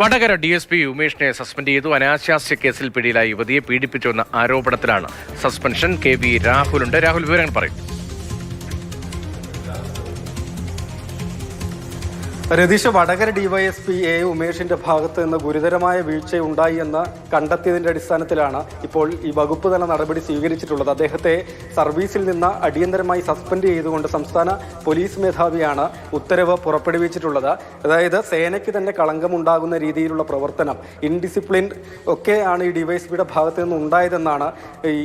Vadakara DSP ഉമേഷിനെ suspend ചെയ്തു. അനാശാസ്യ കേസിൽ പിടിയിലായ യുവതിയെ പീഡിപ്പിച്ചുവെന്ന ആരോപണത്തിലാണ് സസ്പെൻഷൻ. KV രാഹുലുണ്ട്. രാഹുൽ, വിവരങ്ങൾ പറയും. രതീഷ്, വടകര DYSP ഉമേഷിന്റെ ഭാഗത്ത് നിന്ന് ഗുരുതരമായ വീഴ്ചയുണ്ടായി എന്ന് കണ്ടെത്തിയതിന്റെ അടിസ്ഥാനത്തിലാണ് ഇപ്പോൾ ഈ വകുപ്പ് തല നടപടി സ്വീകരിച്ചിട്ടുള്ളത്. അദ്ദേഹത്തെ സർവീസിൽ നിന്ന് അടിയന്തരമായി സസ്പെൻഡ് ചെയ്തുകൊണ്ട് സംസ്ഥാന പോലീസ് മേധാവിയാണ് ഉത്തരവ് പുറപ്പെടുവിച്ചിട്ടുള്ളത്. അതായത് സേനയ്ക്ക് തന്നെ കളങ്കമുണ്ടാകുന്ന രീതിയിലുള്ള പ്രവർത്തനം, ഇൻഡിസിപ്ലിൻ ഒക്കെയാണ് ഈ DYSPയുടെ ഭാഗത്ത് നിന്ന് ഉണ്ടായതെന്നാണ് ഈ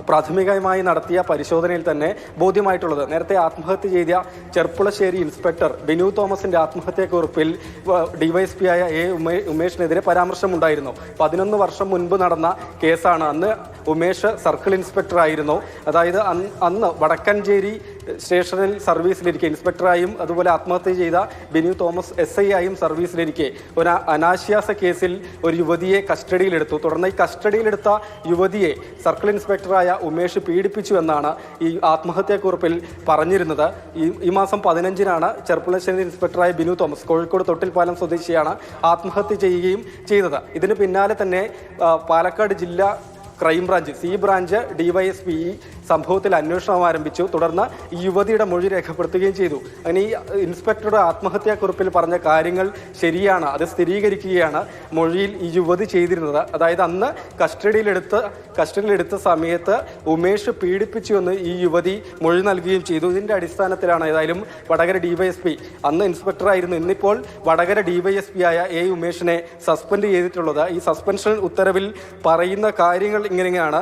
പ്രാഥമികമായി നടത്തിയ പരിശോധനയിൽ തന്നെ ബോധ്യമായിട്ടുള്ളത്. നേരത്തെ ആത്മഹത്യ ചെയ്ത ചെർപ്പുളശ്ശേരി ഇൻസ്പെക്ടർ ബിനു തോമസിന്റെ കുറിപ്പിൽ DYSP ആയ ഉമേഷിനെതിരെ പരാമർശമുണ്ടായിരുന്നു. 11 വർഷം മുൻപ് നടന്ന കേസാണ്. അന്ന് ഉമേഷ് സർക്കിൾ ഇൻസ്പെക്ടർ ആയിരുന്നു. അതായത് അന്ന് വടക്കഞ്ചേരി സ്റ്റേഷനിൽ സർവീസിലിരിക്കെ ഇൻസ്പെക്ടറായും അതുപോലെ ആത്മഹത്യ ചെയ്ത ബിനു തോമസ് SI ആയും സർവീസിലിരിക്കെ ഒരു അനാശ്വാസ കേസിൽ ഒരു യുവതിയെ കസ്റ്റഡിയിലെടുത്തു. തുടർന്ന് ഈ കസ്റ്റഡിയിലെടുത്ത യുവതിയെ സർക്കിൾ ഇൻസ്പെക്ടറായ ഉമേഷ് പീഡിപ്പിച്ചു എന്നാണ് ഈ ആത്മഹത്യാക്കുറിപ്പിൽ പറഞ്ഞിരുന്നത്. ഈ മാസം 15-നാണ് ചെർപ്പുളശ്ശേരി ഇൻസ്പെക്ടറായ ബിനു തോമസ്, കോഴിക്കോട് തൊട്ടിൽപ്പാലം സ്വദേശിയാണ്, ആത്മഹത്യ ചെയ്യുകയും ചെയ്തത്. ഇതിന് പിന്നാലെ തന്നെ പാലക്കാട് ജില്ലാ ക്രൈംബ്രാഞ്ച് ബ്രാഞ്ച് DYSP ഈ സംഭവത്തിൽ അന്വേഷണം ആരംഭിച്ചു. തുടർന്ന് ഈ യുവതിയുടെ മൊഴി രേഖപ്പെടുത്തുകയും ചെയ്തു. അങ്ങനെ ഈ ഇൻസ്പെക്ടറുടെ ആത്മഹത്യാക്കുറിപ്പിൽ പറഞ്ഞ കാര്യങ്ങൾ ശരിയാണ്, അത് സ്ഥിരീകരിക്കുകയാണ് മൊഴിയിൽ ഈ യുവതി ചെയ്തിരുന്നത്. അതായത് അന്ന് കസ്റ്റഡിയിലെടുത്ത സമയത്ത് ഉമേഷ് പീഡിപ്പിച്ചു എന്ന് ഈ യുവതി മൊഴി നൽകുകയും ചെയ്തു. ഇതിൻ്റെ അടിസ്ഥാനത്തിലാണ് ഏതായാലും വടകര DYSP, അന്ന് ഇൻസ്പെക്ടറായിരുന്നു, ഇന്നിപ്പോൾ വടകര DYSP ആയ ഉമേഷിനെ സസ്പെൻഡ് ചെയ്തിട്ടുള്ളത്. ഈ സസ്പെൻഷൻ ഉത്തരവിൽ പറയുന്ന കാര്യങ്ങൾ ഇങ്ങനെയാണ്.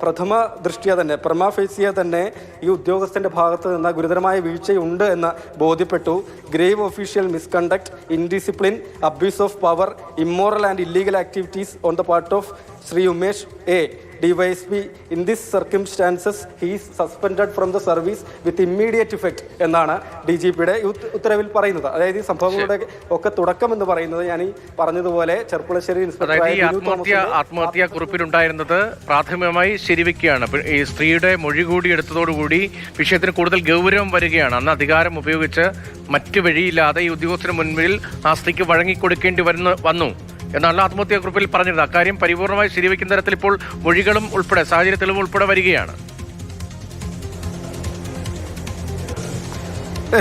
പ്രഥമ ദൃഷ്ട്യാ തന്നെ, പ്രമാ ഫേസിയ തന്നെ ഈ ഉദ്യോഗസ്ഥന്റെ ഭാഗത്ത് നിന്ന് ഗുരുതരമായ വീഴ്ചയുണ്ട് എന്ന് ബോധ്യപ്പെട്ടു. Grave official misconduct, indiscipline, abuse of power, immoral and illegal activities on the part of Shri Umesh DYSP. In these circumstances, he is suspended from the service with immediate effect എന്നാണ് DGPയുടെ ഉത്തരവിൽ പറയുന്നത്. അതായത് ഈ സംഭവങ്ങളുടെ ഒക്കെ തുടക്കം എന്ന് പറയുന്നത് ഞാൻ ഈ പറഞ്ഞതുപോലെ ചെർപ്പുളശ്ശേരി ആത്മഹത്യാ കുറിപ്പിലുണ്ടായിരുന്നത് പ്രാഥമികമായി ശരിവെക്കുകയാണ്. ഈ സ്ത്രീയുടെ മൊഴി കൂടി എടുത്തതോടുകൂടി വിഷയത്തിന് കൂടുതൽ ഗൗരവം വരികയാണ്. അന്ന് അധികാരം ഉപയോഗിച്ച് മറ്റു വഴിയില്ലാതെ ഈ ഉദ്യോഗസ്ഥന് മുൻപിൽ ആ സ്ത്രീക്ക് വഴങ്ങിക്കൊടുക്കേണ്ടി വന്നു എന്നാണ് ആത്മഹത്യാക്കുറിപ്പിൽ പറഞ്ഞത്. അക്കാര്യം പരിപൂർണമായി ശരിവെക്കുന്ന തരത്തിൽ ഇപ്പോൾ മൊഴികളും ഉൾപ്പെടെ സാഹചര്യ തെളിവ് ഉൾപ്പെടെ വരികയാണ്.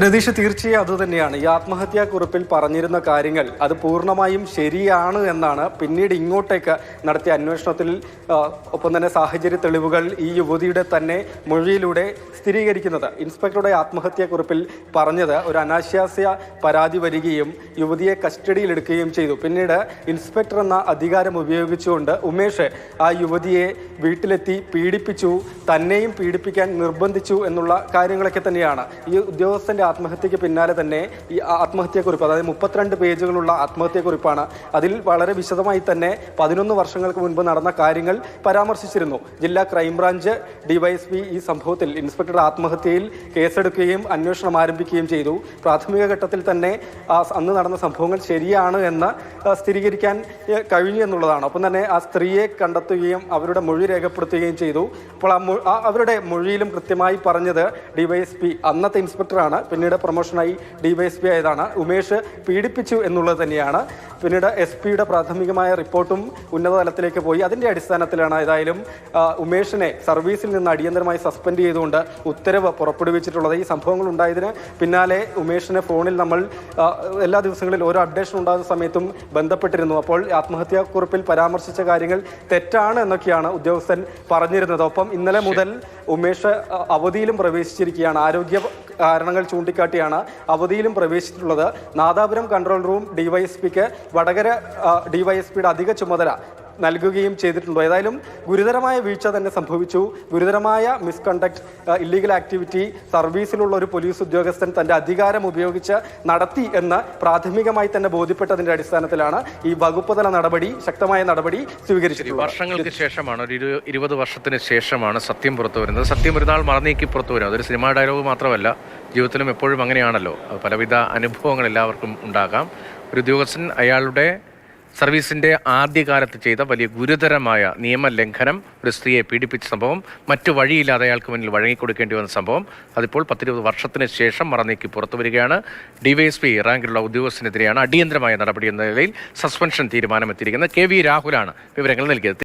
രതീഷ്, തീർച്ചയായും അതുതന്നെയാണ്. ഈ ആത്മഹത്യാക്കുറിപ്പിൽ പറഞ്ഞിരുന്ന കാര്യങ്ങൾ അത് പൂർണ്ണമായും ശരിയാണ് എന്നാണ് പിന്നീട് ഇങ്ങോട്ടേക്ക് നടത്തിയ അന്വേഷണത്തിൽ ഒപ്പം തന്നെ സാഹചര്യ തെളിവുകൾ ഈ യുവതിയുടെ തന്നെ മൊഴിയിലൂടെ സ്ഥിരീകരിക്കുന്നത്. ഇൻസ്പെക്ടറുടെ ആത്മഹത്യാക്കുറിപ്പിൽ പറഞ്ഞത് ഒരു അനാശാസ്യ പരാതി വരികയും യുവതിയെ കസ്റ്റഡിയിലെടുക്കുകയും ചെയ്തു. പിന്നീട് ഇൻസ്പെക്ടർ എന്ന അധികാരം ഉപയോഗിച്ചുകൊണ്ട് ഉമേഷ് ആ യുവതിയെ വീട്ടിലെത്തി പീഡിപ്പിച്ചു, തന്നെയും പീഡിപ്പിക്കാൻ നിർബന്ധിച്ചു എന്നുള്ള കാര്യങ്ങളൊക്കെ തന്നെയാണ്. ഈ ഉദ്യോഗസ്ഥൻ ആത്മഹത്യക്ക് പിന്നാലെ തന്നെ ഈ ആത്മഹത്യാക്കുറിപ്പ്, അതായത് 32 പേജുകളുള്ള ആത്മഹത്യാക്കുറിപ്പാണ്. അതിൽ വളരെ വിശദമായി തന്നെ 11 വർഷങ്ങൾക്ക് മുൻപ് നടന്ന കാര്യങ്ങൾ പരാമർശിച്ചിരുന്നു. ജില്ലാ ക്രൈംബ്രാഞ്ച് DYSP ഈ സംഭവത്തിൽ ഇൻസ്പെക്ടറുടെ ആത്മഹത്യയിൽ കേസെടുക്കുകയും അന്വേഷണം ആരംഭിക്കുകയും ചെയ്തു. പ്രാഥമിക ഘട്ടത്തിൽ തന്നെ അന്ന് നടന്ന സംഭവങ്ങൾ ശരിയാണ് എന്ന് സ്ഥിരീകരിക്കാൻ കഴിഞ്ഞു എന്നുള്ളതാണ്. ഒപ്പം തന്നെ ആ സ്ത്രീയെ കണ്ടെത്തുകയും അവരുടെ മൊഴി രേഖപ്പെടുത്തുകയും ചെയ്തു. അപ്പോൾ അവരുടെ മൊഴിയിലും കൃത്യമായി പറഞ്ഞത് DYSP അന്നത്തെ ഇൻസ്പെക്ടറാണ്, പിന്നീട് പ്രൊമോഷനായി DYSP ആയതാണ്, ഉമേഷ് പീഡിപ്പിച്ചു എന്നുള്ളത് തന്നെയാണ്. പിന്നീട് SP-യുടെ പ്രാഥമികമായ റിപ്പോർട്ടും ഉന്നതതലത്തിലേക്ക് പോയി. അതിൻ്റെ അടിസ്ഥാനത്തിലാണ് ഏതായാലും ഉമേഷിനെ സർവീസിൽ നിന്ന് അടിയന്തരമായി സസ്പെൻഡ് ചെയ്തുകൊണ്ട് ഉത്തരവ് പുറപ്പെടുവിച്ചിട്ടുള്ളത്. ഈ സംഭവങ്ങൾ ഉണ്ടായതിന് പിന്നാലെ ഉമേഷിനെ ഫോണിൽ നമ്മൾ എല്ലാ ദിവസങ്ങളിലും ഓരോ അപ്ഡേഷൻ ഉണ്ടാകുന്ന സമയത്തും ബന്ധപ്പെട്ടിരുന്നു. അപ്പോൾ ആത്മഹത്യാക്കുറിപ്പിൽ പരാമർശിച്ച കാര്യങ്ങൾ തെറ്റാണ് എന്നൊക്കെയാണ് ഉദ്യോഗസ്ഥൻ പറഞ്ഞിരുന്നത്. ഒപ്പം ഇന്നലെ മുതൽ ഉമേഷ് അവധിയിലും പ്രവേശിച്ചിരിക്കുകയാണ്. ആരോഗ്യ കാരണങ്ങൾ ചൂണ്ടിക്കാട്ടിയാണ് അവധിയിലും പ്രവേശിച്ചിട്ടുള്ളത്. നാദാപുരം കൺട്രോൾ റൂം DYSPക്ക് വടകര DYSPയുടെ അധിക ചുമതല നൽകുകയും ചെയ്തിട്ടുണ്ട്. ഏതായാലും ഗുരുതരമായ വീഴ്ച തന്നെ സംഭവിച്ചു. ഗുരുതരമായ മിസ്കണ്ടക്ട്, ഇല്ലീഗൽ ആക്ടിവിറ്റി സർവീസിലുള്ള ഒരു പോലീസ് ഉദ്യോഗസ്ഥൻ തന്റെ അധികാരം ഉപയോഗിച്ച് നടത്തി എന്ന് പ്രാഥമികമായി തന്നെ ബോധ്യപ്പെട്ടതിന്റെ അടിസ്ഥാനത്തിലാണ് ഈ വകുപ്പ് തല നടപടി, ശക്തമായ നടപടി സ്വീകരിച്ചിട്ടുള്ളത്. വർഷങ്ങൾക്ക് ശേഷമാണ്, ഒരു 20 വർഷത്തിന് ശേഷമാണ് സത്യം പുറത്തു വരുന്നത്. സത്യം ഒരു നാൾ മറന്നേക്കി പുറത്തു വരും. അതൊരു സിനിമാ ഡയലോഗ് മാത്രമല്ല, ജീവിതത്തിലും എപ്പോഴും അങ്ങനെയാണല്ലോ. പലവിധ അനുഭവങ്ങൾ എല്ലാവർക്കും ഉണ്ടാകാം. ഒരു ഉദ്യോഗസ്ഥൻ അയാളുടെ സർവീസിന്റെ ആദ്യകാലത്ത് ചെയ്ത വലിയ ഗുരുതരമായ നിയമലംഘനം, ഒരു സ്ത്രീയെ പീഡിപ്പിച്ച സംഭവം, മറ്റു വഴിയില്ലാതെ അയാൾക്ക് മുന്നിൽ വഴങ്ങിക്കൊടുക്കേണ്ടി വന്ന സംഭവം, അതിപ്പോൾ 10-20 വർഷത്തിന് ശേഷം മറനീക്കി പുറത്തു വരികയാണ്. ഡിവൈഎസ്പി റാങ്കിലുള്ള ഉദ്യോഗസ്ഥനെതിരെയാണ് അടിയന്തരമായ നടപടി എന്ന നിലയിൽ സസ്പെൻഷൻ തീരുമാനമെത്തിയിരിക്കുന്നത്. KV രാഹുലാണ് വിവരങ്ങൾ നൽകിയത്.